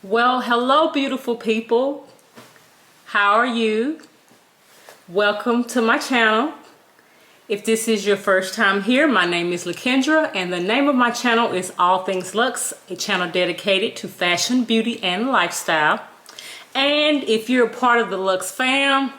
Well, hello beautiful people. How are you? Welcome to my channel. If this is your first time here, my name is Lakendra and the name of my channel is All Things Luxe, a channel dedicated to fashion, beauty, and lifestyle. And if you're a part of the Luxe fam,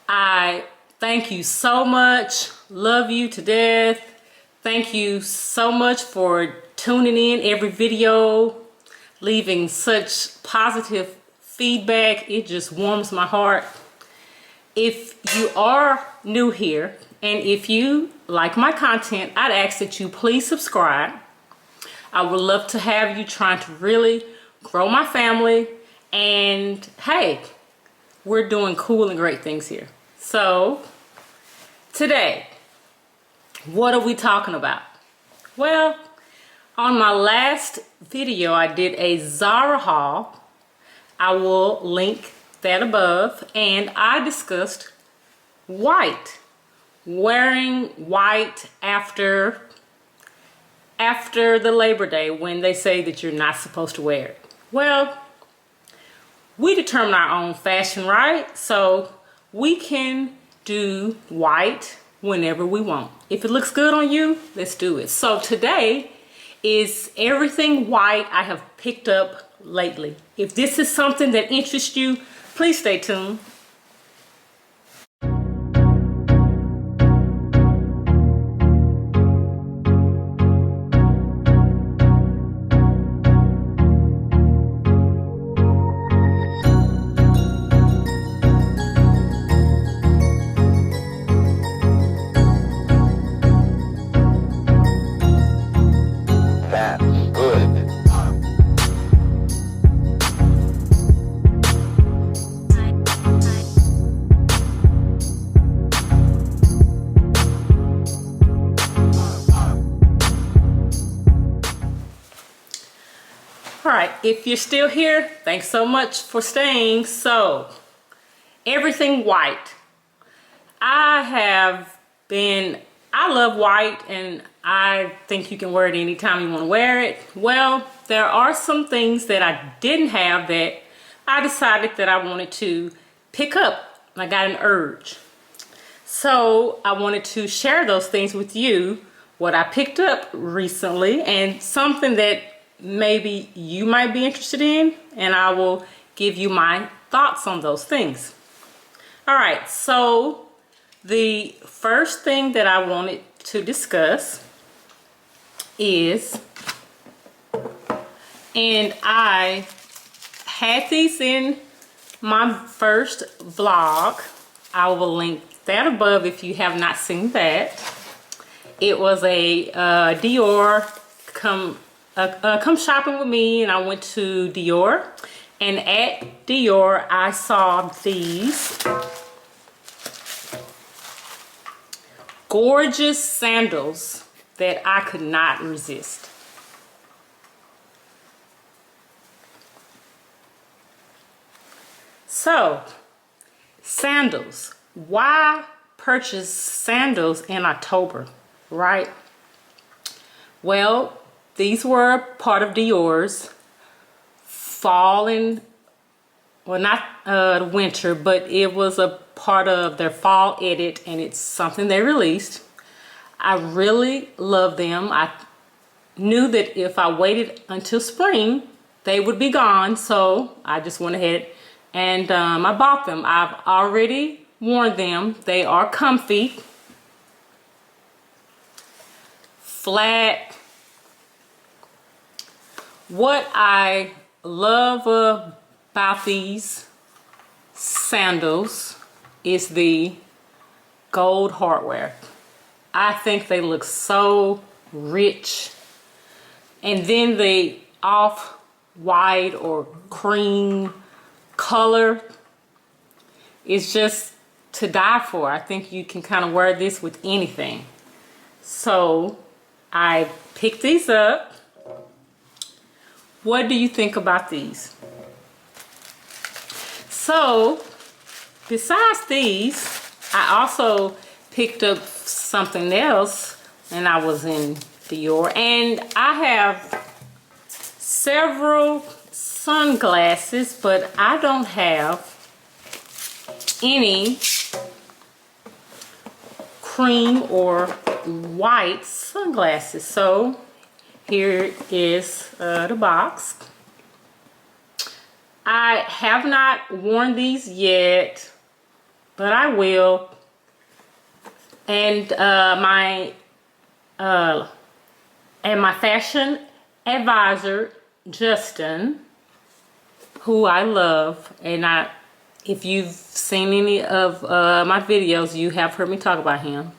I thank you so much. Love you to death. Thank you so much for tuning in every video, leaving such positive feedback. It just warms my heart. If you are new here and if you like my content, I'd ask that you please subscribe. I would love to have you trying to really grow my family, and hey, we're doing cool and great things here. So today, what are we talking about? Well, on my last video, I did a Zara haul. I will link that above, and I discussed white, wearing white after the Labor Day when they say that you're not supposed to wear it. Well, we determine our own fashion, right? So we can do white whenever we want. If it looks good on you, let's do it. So today is everything white I have picked up lately. If this is something that interests you, please stay tuned. Alright, if you're still here, thanks so much for staying. So, everything white. I love white, and I think you can wear it anytime you want to wear it. Well, there are some things that I didn't have that I decided that I wanted to pick up. I got an urge. So, I wanted to share those things with you, what I picked up recently, and something that maybe you might be interested in, and I will give you my thoughts on those things. All right, so the first thing that I wanted to discuss is, and I had these in my first vlog. I will link that above if you have not seen that. It was a Dior come shopping with me, and I went to Dior, and at Dior I saw these gorgeous sandals that I could not resist. So, sandals. Why purchase sandals in October, right? Well, these were part of Dior's fall and, well, not winter, but it was a part of their fall edit, and it's something they released. I really love them. I knew that if I waited until spring, they would be gone, so I just went ahead and I bought them. I've already worn them. They are comfy, flat. What I love about these sandals is the gold hardware. I think they look so rich. And then the off-white or cream color is just to die for. I think you can kind of wear this with anything. So I picked these up. What do you think about these? So, besides these, I also picked up something else, and I was in Dior, and I have several sunglasses, but I don't have any cream or white sunglasses. So here is the box. I have not worn these yet, but I will. And my fashion advisor, Justin, who I love, and if you've seen any of my videos, you have heard me talk about him.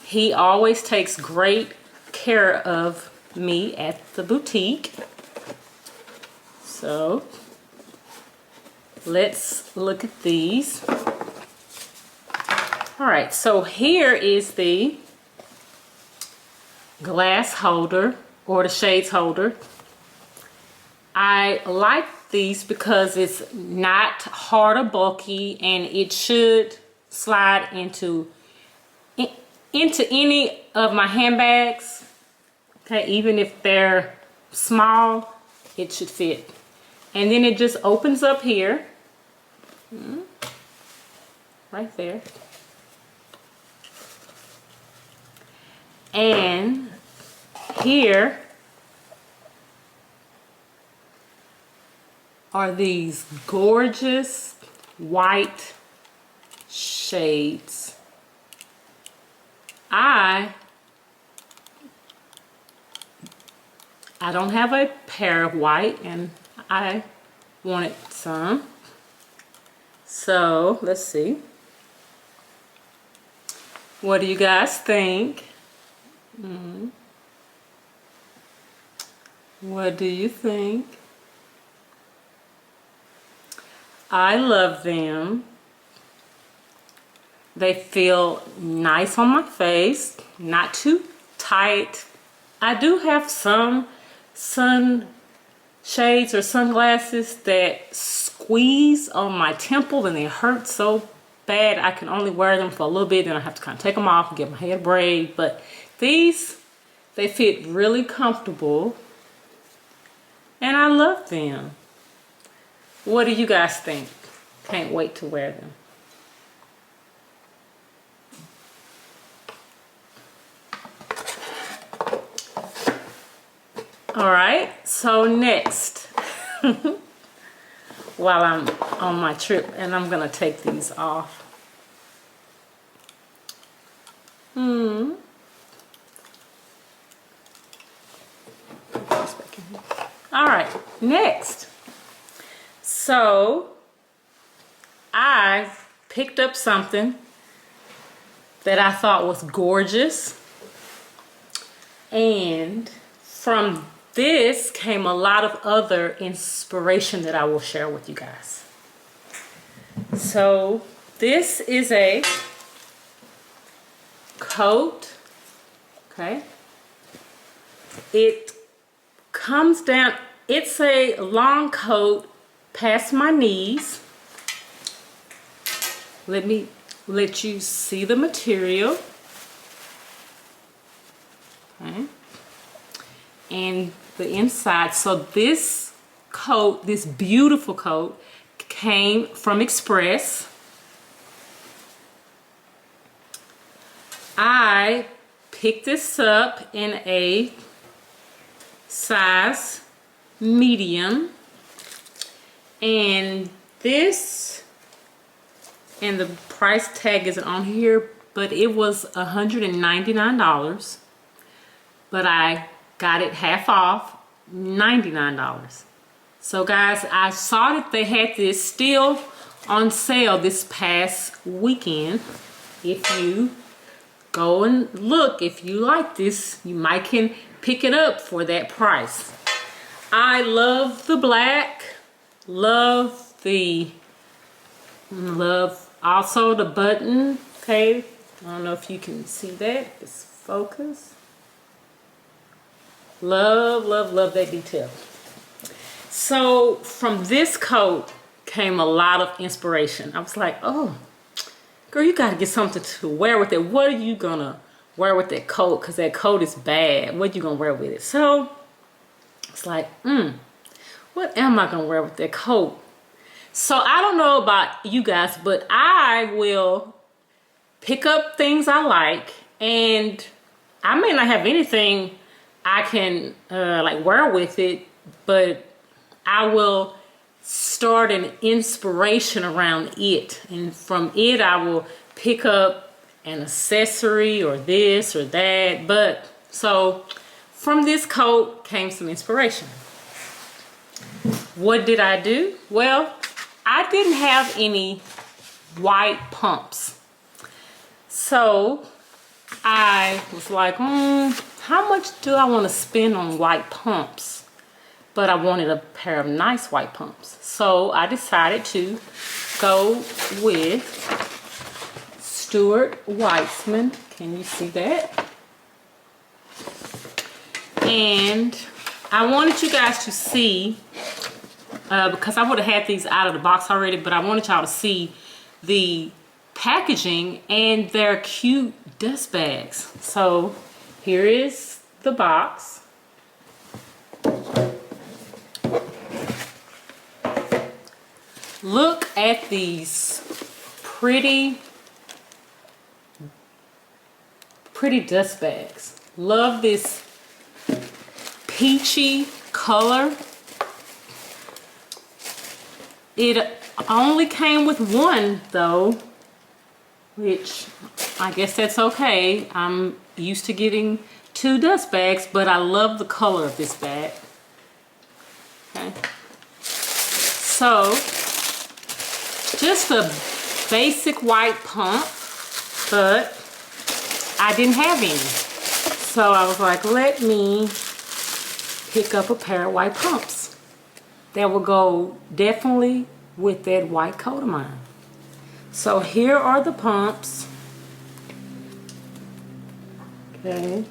He always takes great care of me at the boutique. So let's look at these. All right, so here is the glass holder or the shades holder. I like these because it's not hard or bulky, and it should slide into any of my handbags. Okay, even if they're small, it should fit. And then it just opens up here, right there. And here are these gorgeous white shades. I don't have a pair of white, and I wanted some. So let's see. What do you guys think? What do you think? I love them. They feel nice on my face, not too tight. I do have some sun shades or sunglasses that squeeze on my temple, and they hurt so bad I can only wear them for a little bit, then I have to kind of take them off and get my hair braid. But these, they fit really comfortable, and I love them. What do you guys think? Can't wait to wear them. All right, so next, while I'm on my trip, and I'm gonna take these off. All right, next. So I picked up something that I thought was gorgeous, and from this came a lot of other inspiration that I will share with you guys. So this is a coat, okay? It comes down, it's a long coat past my knees. Let me let you see the material. Okay. And the inside. So this coat, this beautiful coat, came from Express. I picked this up in a size medium, and this, and the price tag isn't on here, but it was $199, but I got it half off, $99. So guys, I saw that they had this still on sale this past weekend. If you go and look, if you like this, you might can pick it up for that price. I love the black, love also the button, okay? I don't know if you can see that, it's focus. Love, love, love that detail. So from this coat came a lot of inspiration. I was like, oh, girl, you gotta get something to wear with it. What are you gonna wear with that coat? Because that coat is bad. What are you gonna wear with it? So it's like, what am I gonna wear with that coat? So I don't know about you guys, but I will pick up things I like, and I may not have anything I can like wear with it, but I will start an inspiration around it, and from it I will pick up an accessory or this or that. But so from this coat came some inspiration. What did I do? Well, I didn't have any white pumps. So I was like, how much do I want to spend on white pumps? But I wanted a pair of nice white pumps. So I decided to go with Stuart Weitzman. Can you see that? And I wanted you guys to see, because I would have had these out of the box already, but I wanted y'all to see the packaging and their cute dust bags. So here is the box. Look at these pretty dust bags. Love this peachy color. It only came with one though, which I guess that's okay. I'm used to getting 2 dust bags, but I love the color of this bag. Okay. So, just a basic white pump, but I didn't have any. So I was like, let me pick up a pair of white pumps that will go definitely with that white coat of mine. So here are the pumps. Okay.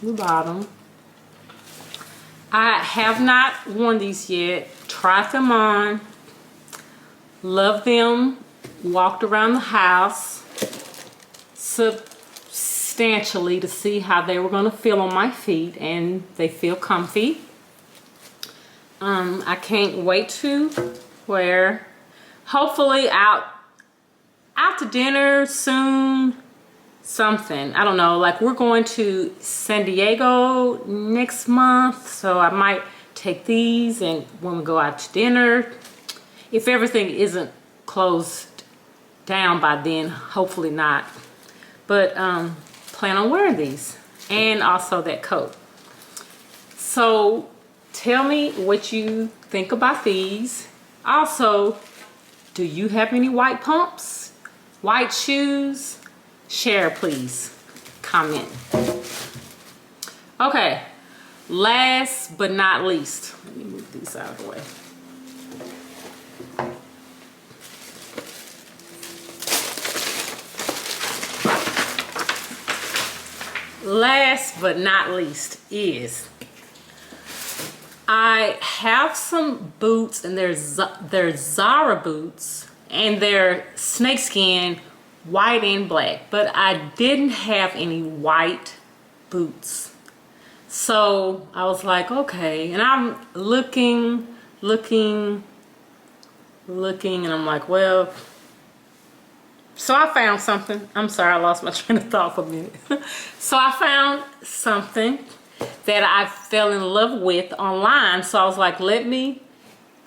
The bottom. I have not worn these yet. Tried them on. Love them. Walked around the house substantially to see how they were going to feel on my feet, and they feel comfy. I can't wait to wear, hopefully out to dinner soon, something. I don't know, like we're going to San Diego next month, so I might take these and when we go out to dinner, if everything isn't closed down by then, hopefully not, but plan on wearing these and also that coat. So tell me what you think about these. Also, do you have any white pumps, white shoes? Share, please. Comment. Okay, last but not least, let me move these out of the way. Last but not least is I have some boots, and they're Zara boots, and they're snakeskin, white and black, but I didn't have any white boots. So I was like, okay, and I'm looking, and I'm like, well, so I found something. I'm sorry, I lost my train of thought for a minute. So I found something that I fell in love with online. So I was like, let me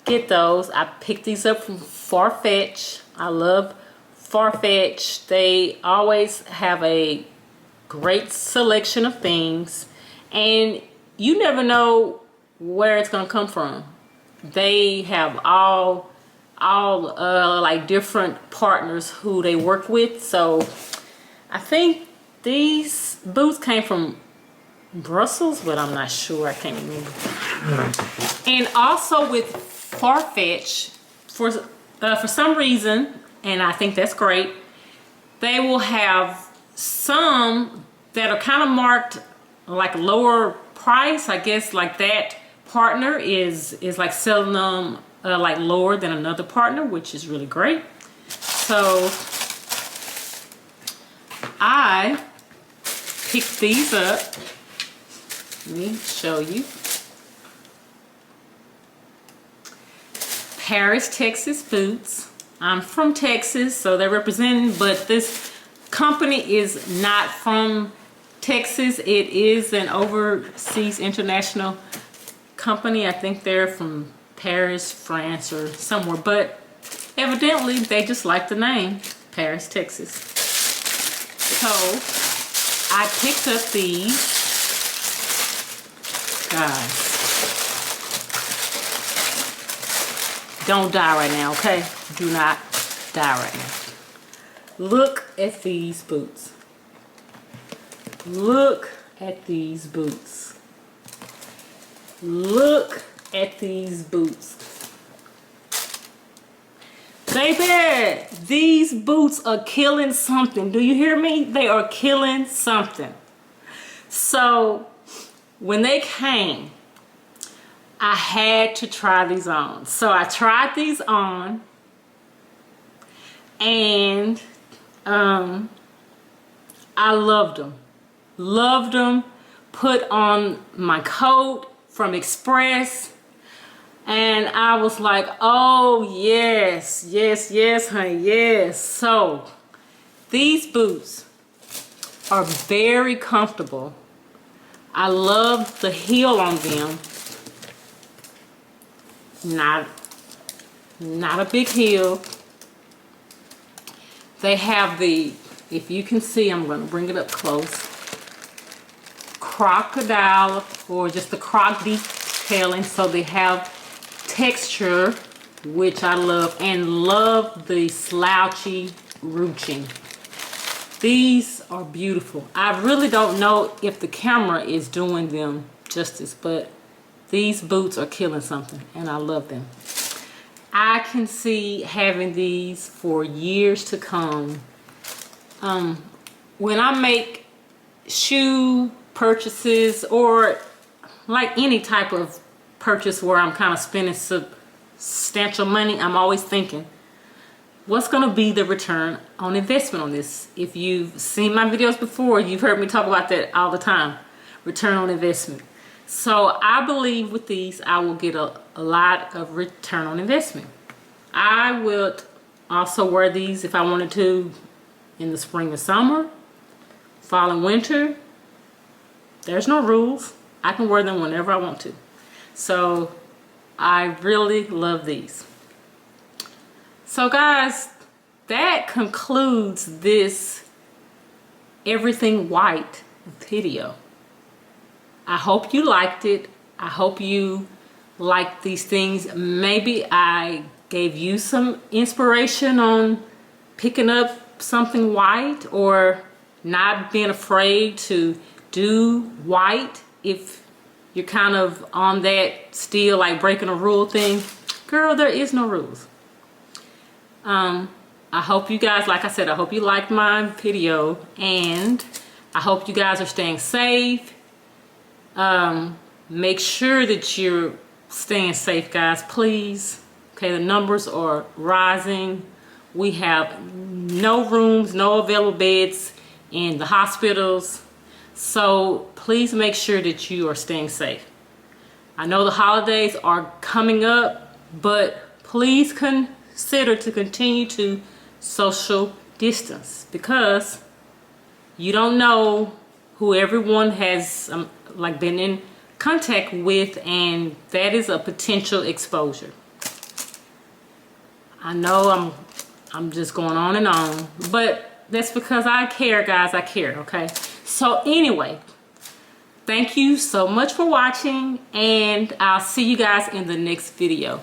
get those. I picked these up from Farfetch. I love Farfetch. They always have a great selection of things, and you never know where it's gonna come from. They have all like different partners who they work with. So I think these boots came from Brussels, but I'm not sure. I can't remember. And also with Farfetch, for some reason, and I think that's great, they will have some that are kind of marked like lower price. I guess like that partner is like selling them like lower than another partner, which is really great. So I picked these up. Let me show you. Paris, Texas boots. I'm from Texas, so they're representing, but this company is not from Texas. It is an overseas international company. I think they're from Paris, France, or somewhere, but evidently they just like the name Paris, Texas. So I picked up these, guys. Don't die right now, okay? Do not die right now. Look at these boots. Look at these boots. Look at these boots. Baby, these boots are killing something. Do you hear me? They are killing something. So when they came, I had to try these on. So I tried these on, and I loved them. Loved them. Put on my coat from Express, and I was like, oh yes, yes, yes, honey, yes. So these boots are very comfortable. I love the heel on them. Not a big heel. They have the, if you can see, I'm going to bring it up close, crocodile, or just the croc detailing, so they have texture, which I love, and love the slouchy ruching. These are beautiful. I really don't know if the camera is doing them justice, but these boots are killing something, and I love them. I can see having these for years to come. When I make shoe purchases, or like any type of purchase where I'm kind of spending substantial money, I'm always thinking, what's going to be the return on investment on this? If you've seen my videos before, you've heard me talk about that all the time. Return on investment. So I believe with these, I will get a lot of return on investment. I would also wear these if I wanted to in the spring and summer, fall and winter. There's no rules. I can wear them whenever I want to. So I really love these. So guys, that concludes this everything white video. I hope you liked it. I hope you liked these things. Maybe I gave you some inspiration on picking up something white, or not being afraid to do white if you're kind of on that still like breaking a rule thing. Girl, there is no rules. I hope you guys, like I said, I hope you liked my video, and I hope you guys are staying safe. Make sure that you're staying safe, guys, please. Okay, the numbers are rising. We have no rooms, no available beds in the hospitals. So please make sure that you are staying safe. I know the holidays are coming up, but please consider to continue to social distance, because you don't know who everyone has like been in contact with, and that is a potential exposure. I know I'm just going on and on, but that's because I care, guys. I care, okay? So anyway, thank you so much for watching, and I'll see you guys in the next video.